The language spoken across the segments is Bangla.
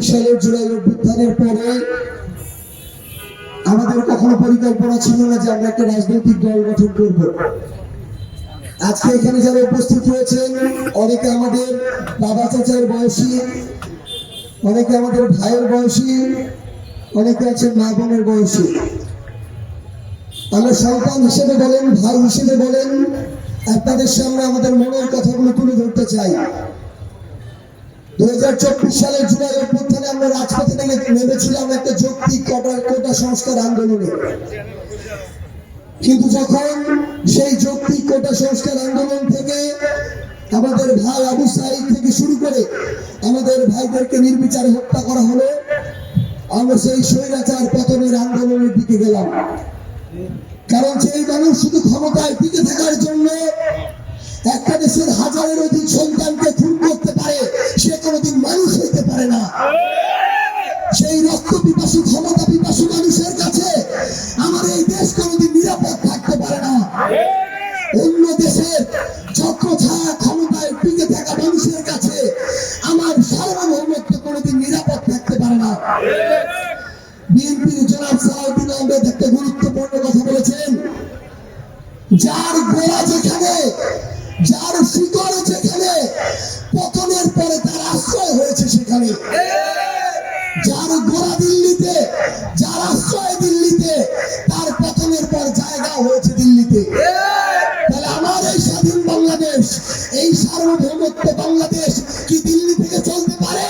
সালের জুলাই অভ্যুত্থানের পরে আমাদের কখনো পরিকল্পনা ছিল না যে আমরা একটা রাজনৈতিক দল গঠন করব। আজকে এখানে যারা উপস্থিত হয়েছেন অনেকে আমাদের বাবা চাচার বয়সী, অনেকে আমাদের ভাইয়ের বয়সী, অনেকে আছেন মা বোনের বয়সী। আমরা সন্তান হিসেবে বলেন, ভাই হিসেবে বলেন, আপনাদের সামনে আমাদের মনের কথাগুলো তুলে ধরতে চাই। 2024 সালের জুলাই অভ্যুত্থানে আমরা রাজপথে নেমেছিলাম একটা যৌক্তিক কোটা সংস্কার আন্দোলনে। কিন্তু যখন সেই যৌক্তিক কোটা সংস্কার আন্দোলন থেকে আমাদের ভাই আবু সাঈদ থেকে শুরু করে আমাদের ভাইদেরকে নির্বিচারে হত্যা করা হলো, আমরা সেই স্বৈরাচার পতনের আন্দোলনের দিকে গেলাম। কারণ সেই মানুষ শুধু ক্ষমতায় টিকে থাকার জন্য একটা দেশের হাজারের অধিক সন্তানকে খুন করতে পারে, সে কোনোদিন মানুষ হইতে পারে না। সেই রক্ত পিপাসু, ক্ষমতা পিপাসু মানুষের কাছে আমার এই দেশ কোনোদিন নিরাপদ থাকতে পারে না। অন্য দেশের ছত্রছায়া ক্ষমতায় টিকে থাকা মানুষের কাছে আমার সার্বভৌমত্ব কোনোদিন নিরাপদ থাকতে পারে না। বিএনপির জনাব সালাউদ্দিন আহমেদ একটা গুরুত্বপূর্ণ কথা বলেছেন, যার গোড়া যেখানে, যার শিকড় যেখানে, পতনের পরে তার আশ্রয় হয়েছে সেখানে। যার গোড়া দিল্লিতে, যার আশ্রয় দিল্লিতে, তার পতনের পর জায়গা হয়েছে দিল্লিতে। তাহলে আমার এই স্বাধীন বাংলাদেশ, এই সার্বভৌমত্ব বাংলাদেশ কি দিল্লি থেকে চলতে পারে?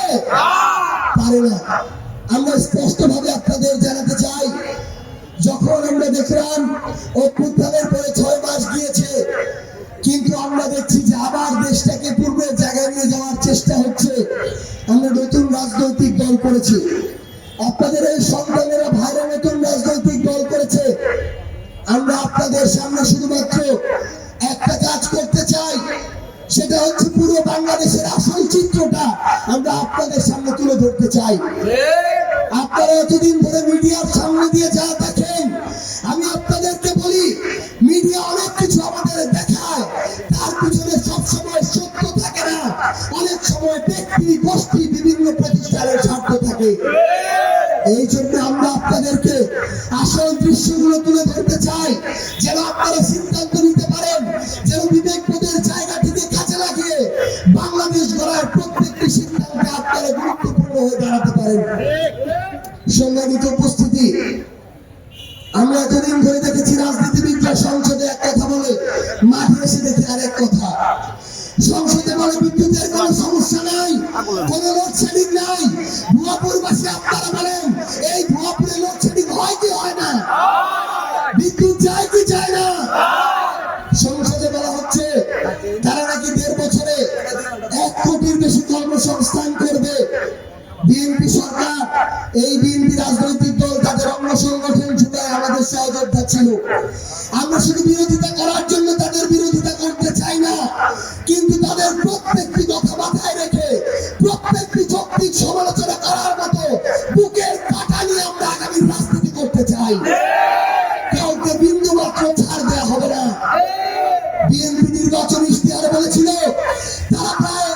পারে না। আমরা স্পষ্টভাবে আপনাদের জানাতে চাই, যখন আমরা দেখলাম অভ্যুত্থানের পরে 6 মাস গিয়েছে, কিন্তু আমরা দেখছি যে আবার দেশটাকে পূর্বের জায়গায় নিয়ে যাওয়ার চেষ্টা হচ্ছে। আমরা নতুন রাজনৈতিক দল করেছি, আপনাদের এই সন্তানেরা ভাইরা নতুন রাজনৈতিক দল করেছে। আমরা আপনাদের সামনে শুধুমাত্র একটা কাজ করতে চাই, সেটা হচ্ছে পুরো বাংলাদেশের আসল চিত্রটা আমরা আপনাদের সামনে তুলে ধরতে চাই। আপনারা এতদিন ধরে মিডিয়ার সামনে দিয়ে যা দেখেন, আমি আপনাদেরকে বলি, মিডিয়া অনেক কিছু আমাদের দেখায়, তার পিছনে সবসময় সত্য থাকে না। অনেক সময় ব্যক্তি, গোষ্ঠী, বিভিন্ন প্রতিষ্ঠানের স্বার্থ থাকে। এই জন্য আমরা আপনাদেরকে আসল দৃশ্যগুলো তুলে ধরতে চাই, যেন আপনারা সিদ্ধান্ত নিতে পারেন, যেন বিবেকবোধের জায়গা থেকে কাজে লাগিয়ে বাংলাদেশ গড়ার প্রত্যেকটি সিদ্ধান্তে আপনারা গুরুত্বপূর্ণ হয়ে দাঁড়াতে পারেন। সম্মানিত উপস্থিতি, আমরা এতদিন ধরে দেখেছি রাজনীতিবিদরা সংসদে এক কথা বলে, মাঠে এসে দেখে আরেক কথা। সংসদে বলে বিদ্যুতের কোনো সমস্যা নাই, কোনো লোডশেডিং নাই। ভুয়াপুরবাসী আপনারা বলেন, এই ভুয়াপুরে লোডশেডিং হয় কি হয় না? বিদ্যুৎ যায় কি যায় না? সংসদে বলা হচ্ছে তারা নাকি 1.5 বছরে 1 কোটির বেশি কর্মসংস্থান করবে। বিএনপি সরকার, এই বিএনপি রাজনৈতিক দল, তাদের অঙ্গ সংগঠন জুলাই আমাদের সহযোদ্ধা ছিল। আমরা শুধু বিরোধিতা করার জন্য তাদের বিরোধিতা করতে চাই না, কিন্তু তাদের প্রত্যেকটি কথা মাথায় রেখে প্রত্যেকটি যৌক্তিক সমালোচনা করার মতো বুকের কাঁটা নিয়ে আমরা আগামী রাজনীতি করতে চাই। কাউকে বিন্দু মাত্র ছাড় দেওয়া হবে না। বিএনপি নির্বাচন ইশতেহারে বলেছিল তারা প্রায়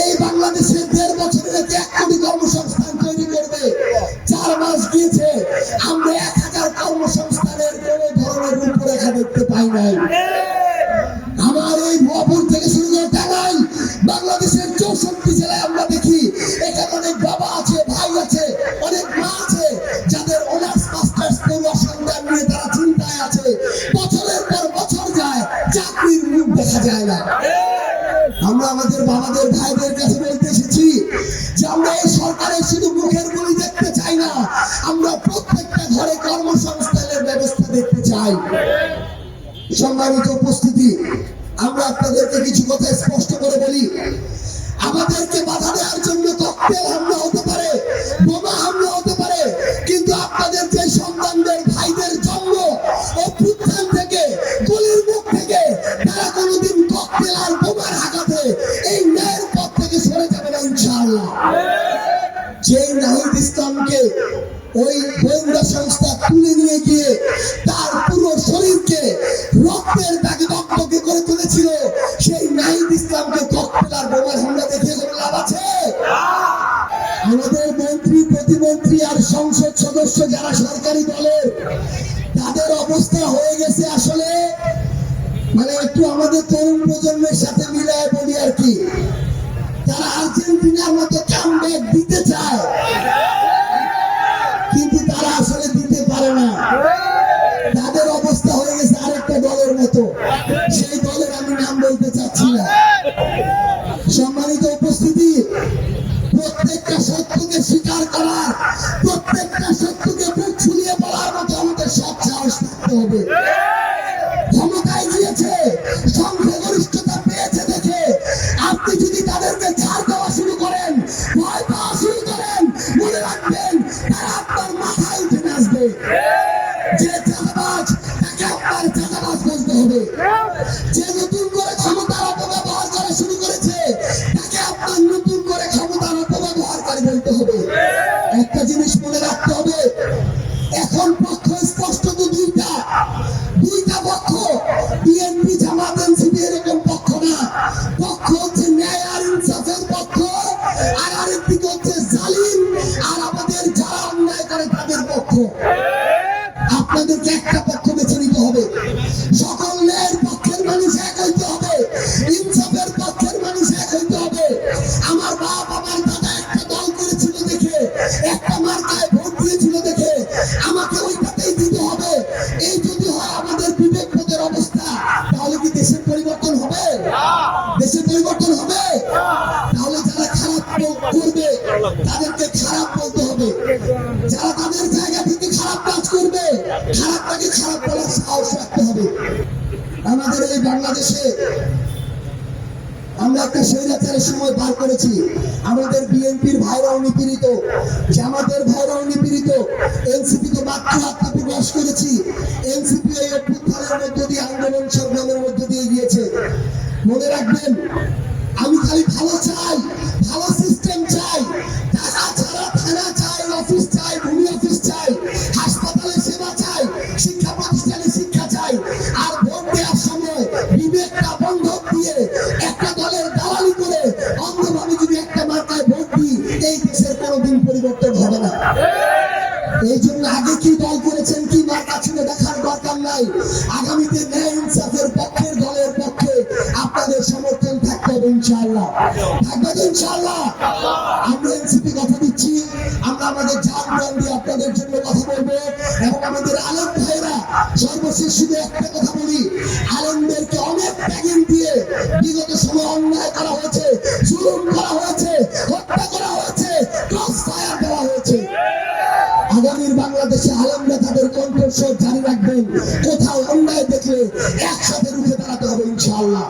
এই বাংলাদেশের 1.5 বছরের 1 কোটি কর্মসংস্থান তৈরি করবে। 4 মাস গিয়েছে, আমরা 1000 কর্মসংস্থানের কোনো ধরনের রূপরেখা দেখতে পাই নাই। আমার এই ভুয়াপুর থেকে শুরু করে টাঙ্গাইল, বাংলাদেশের 64 জেলায় আমরা দেখি এখানে অনেক বাবা আছে, ভাই আছে, অনেক মা আছে, যাদের অনার্স মাস্টার্স পড়ুয়া সন্তান নিয়ে তারা চিন্তায় আছে। বছরের পর বছর যায়, চাকরির মুখ দেখা যায় না। আমরা আমাদের বাবাদের, ভাইদের কাছে বলতে এসেছি যে আমরা এই সরকারের শুধু মুখের বলি দেখতে চাই না, আমরা প্রত্যেকটা ঘরে কর্মসংস্থানের ব্যবস্থা দেখতে চাই। সম্মানিত উপস্থিতি, আমরা আপনাদেরকে কিছু কথা স্পষ্ট করে বলি। আমাদেরকে বাধা দেওয়ার জন্য ককটেল হামলা হতে পারে, বোমা হামলা হতে পারে, কিন্তু আপনাদের যে সন্তানদের, ভাইদের জন্ম অভ্যুত্থান থেকে, গুলির মুখ থেকে, তারা কোনোদিন ককটেল আর বোমার আঘাতে এই ন্যায়ের পথ থেকে সরে যাবে না ইনশাআল্লাহ। যে নাহিদ ইসলামকে ওই গোয়েন্দা সংস্থা তুলে নিয়ে গিয়ে তার পুরো শরীরকে রক্তের দাগে দগ্ধ করে তুলেছিল, সেই নাহিদ ইসলামকে ককটেল আর বোমার হামলা দেখে কোনো লাভ আছে? মন্ত্রী আর সংসদ সদস্য যারা সরকারি দলের, তাদের অবস্থা হয়ে গেছে আসলে মানে একটু আমাদের তরুণ প্রজন্মের সাথে মিলায় বলি আর কি, তারা আর্জেন্টিনার মতো কামব্যাক দিতে চায় কিন্তু তারা আসলে দিতে পারে না। তাদের অবস্থা হয়ে গেছে আরেকটা দলের মতো, সেই দলের আমি নাম বলতে চাচ্ছি না। সম্মানিত উপস্থিতি, প্রত্যেকটা সত্যকে স্বীকার করার, প্রত্যেকটা সত্যকে বুক ছুলিয়ে বলার মতো আমাদের সব সাহস থাকতে হবে। ক্ষমতায় গিয়েছে, সংখ্যাগরিষ্ঠতা পেয়েছে দেখে আপনি যদি তাদেরকে ছাড় দেওয়া শুরু করেন, ভয় পাওয়া শুরু করেন, মনে রাখবেন তারা আপনার মাথায় উঠে নাচবে। যে চাঁদাবাজ, তাকে আপনার চাঁদাবাজ বলতে হবে। যে নতুন করে ক্ষমতার অপব্যবহার করা শুরু করেছে, তাকে আপনার নতুন করে ক্ষমতার অপব্যবহারকারী বলতে হবে। একটা জিনিস মনে রাখতে হবে, এখন পক্ষ স্পষ্ট তো দুইটা পক্ষ, বিএনপি জামাত এনসিপি এরকম পক্ষ না। পক্ষ হচ্ছে ন্যায় আর ইনসাফের পক্ষ, আর আরেকদিকে হচ্ছে জালিম আর আমাদের যারা অন্যায় করে তাদের পক্ষ। আপনাদেরকে একটা পক্ষ বেছে নিতে হবে। সকল ন্যায়ের পক্ষের মানুষ এক হইতে হবে, ইনসাফের পক্ষের মানুষ এক হইতে হবে। আমার বাপ আমার দাদা একটা দল করেছিল দেখে, একটা মার্কায় ভোট দিয়েছিল দেখে আমাকে ওইটাতেই দিতে হবে, এই যদি হয় আমাদের বিবেকবোধের অবস্থা, তাহলে কি দেশের পরিবর্তন হবে? দেশের পরিবর্তন হবে? তাহলে যারা খারাপ করবে তাদেরকে খারাপ বলতে হবে, যারা তাদের জায়গা থেকে খারাপ কাজ করবে খারাপটাকে খারাপ বলার সাহস রাখতে হবে। আমাদের এই বাংলাদেশে আমরা একটা স্বৈরাচারের সময় পার করেছি। আমাদের বিএনপির ভাইরাও নিপীড়িত, জামাতের ভাইরাও নিপীড়িত, এনসিপি তো মাত্র আত্মপ্রকাশ করেছি। এনসিপি এই অভ্যুত্থানের মধ্য দিয়ে, আন্দোলন সংগ্রামের মধ্য দিয়ে গিয়েছে। মনে রাখবেন, আমি খালি ভালো চাই, ভালো সিস্টেম চাই, টাকা ছাড়া থানা চাই, অফিস চাই, ভূমি অফিস চাই, হাসপাতালে সেবা চাই, শিক্ষা প্রতিষ্ঠানে শিক্ষা চাই। আর ভোট দেওয়ার সময় বিবেকটা বন্ধক দিয়ে একটা দলের দালালি করে অন্ধভাবে যদি একটা মার্কায় ভোট দিই, এই দেশের কোনোদিন পরিবর্তন হবে না। এই জন্য আগে কি দল করেছেন, কি মার্কা ছিল দেখার দরকার নাই। আগামীতে ন্যায় ইনসাফের পক্ষের দলের পক্ষে আপনাদের সমর্থন থাকতে হবে ইনশাআল্লাহ। থাকবে তো ইনশাআল্লাহ? আমরা এনসিপি কথা দিচ্ছি, আমরা আমাদের জান প্রাণ দিয়ে আপনাদের জন্য কথা বলবো। এবং আমাদের আলেম ভাইরা, সর্বশেষ শুধু একটা কথা বলি, আলেমদেরকে অনেক ট্যাগিং দিয়ে বিগত সময় অন্যায় করা হয়েছে, জুলুম করা হয়েছে, হত্যা করা হয়েছে, ক্রস ফায়ার দেওয়া হয়েছে। আগামীর বাংলাদেশে আলেমরা তাদের কণ্ঠস্বর জারি রাখবেন। কোথাও অন্যায় দেখলে একসাথে রুখে দাঁড়াতে হবে ইনশাআল্লাহ।